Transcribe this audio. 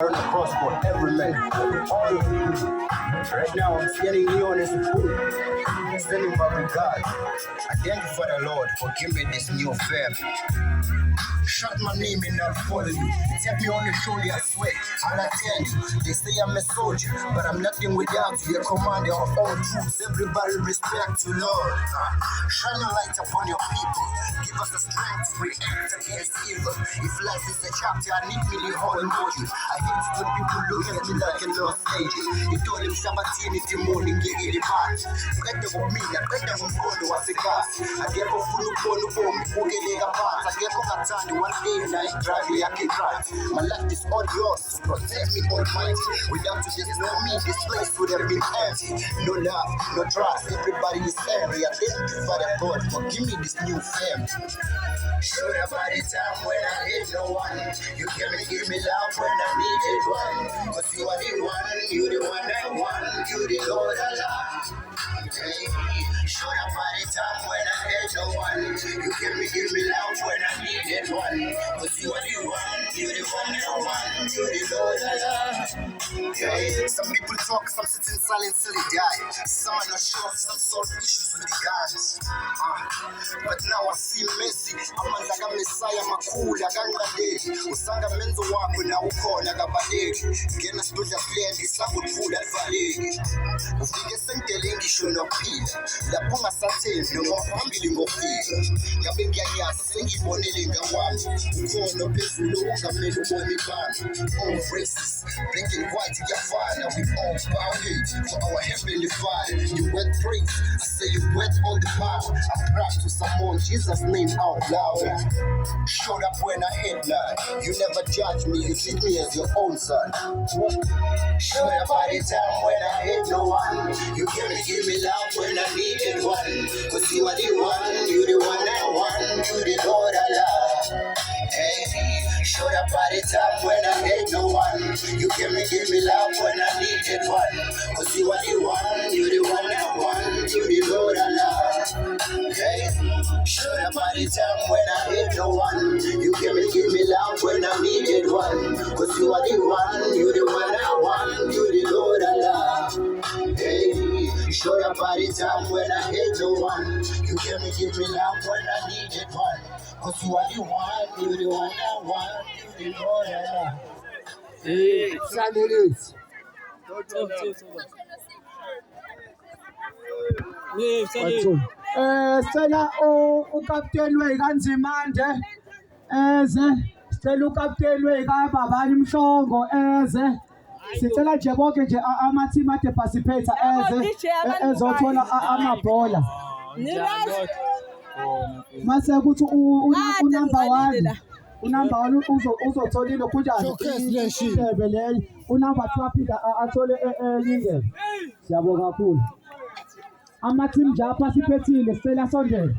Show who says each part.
Speaker 1: Turn the cross for every man. All of you. Right now, I'm standing here on this pool, standing by with God. I thank you for the Lord for giving me this new fam. Shout my name and I'll follow you. Tap me on the shoulder, I swear, I'll attend you. They say I'm a soldier, but I'm nothing without you. You're commander of all troops. Everybody respect you, Lord. Shine a light upon your people. Give us the strength to react against evil. If life is a chapter, I need me to hold emoji. I hate it when people look at me like a lost angel. You told him Sabatini Timoni, get it apart. Better with me, better with God, was a gas. I get off full of who get it apart. I get off at one day and I drive me, I can drive. My life is all yours to protect me, Almighty. Without you, just know me, this place would have been empty. No love, no trust, everybody is angry. I thank you, Father God, for giving me this new fam. Sure about the time when I hate no one. You give me love when I needed one. Cause you are the one, you the one I want. You the Lord I love. Hey, sure about the time when I hate no one. You give me love when I needed one. Cause you are the one, you the one I want. You the Lord I love. Hey, some people talk, some sit in silence till they die. Some are not sure, some solve issues with the guys. But now I see Messi. Amanzaga Messiah makula kangadeli. Usanga menzo wako na ukhona kabadeli. Ngena sidudla flendi sakudvula valeki. Ufike sentele ngisho nophila. Lapho ungasathembi noma phambili ngofika. Ngabe ngiyayazi sengibonele ngawami. Ukhona phezulu ungamele ubone bami. All races, black and white kuyafana. We all bow hate for our heavenly Father. You wet praise, I say you wet all the power. I practice on Jesus' name out loud. Showed up when I headline. You never judge me, you treat me as your own son. Showed up by the time when I hate no one. You give me love when I needed one. Cause you are the one, you the one I want. You the Lord I love. Hey, showed up by the time when I hate no one. You give me love when I needed one. Cause you are the one, you the one I want. You the Lord I love. Hey, showed up by the time when I hate no one. You give me love when I needed one. Cause you are the one, you the one I want. You the Lord I love. Hey, showed up by the time when I hate no one. You give me love when I needed one. Cause you are the one, you the one I want. You the Lord I love. Hey, Samuels.
Speaker 2: Sicela ukapteni wekanzimande eze, sicela ukapteni wekababani Mhlongo eze, sicela nje bonke nje ama-team ade participate ezothola amabhola. Mase kuthi unumber 1 uzothola ilokhunjani indebe leyo, unumber 2 aphinda athole enye indebe. Siyabonga kakhulu. Ama-team nje aparticipatile, sicela sondele.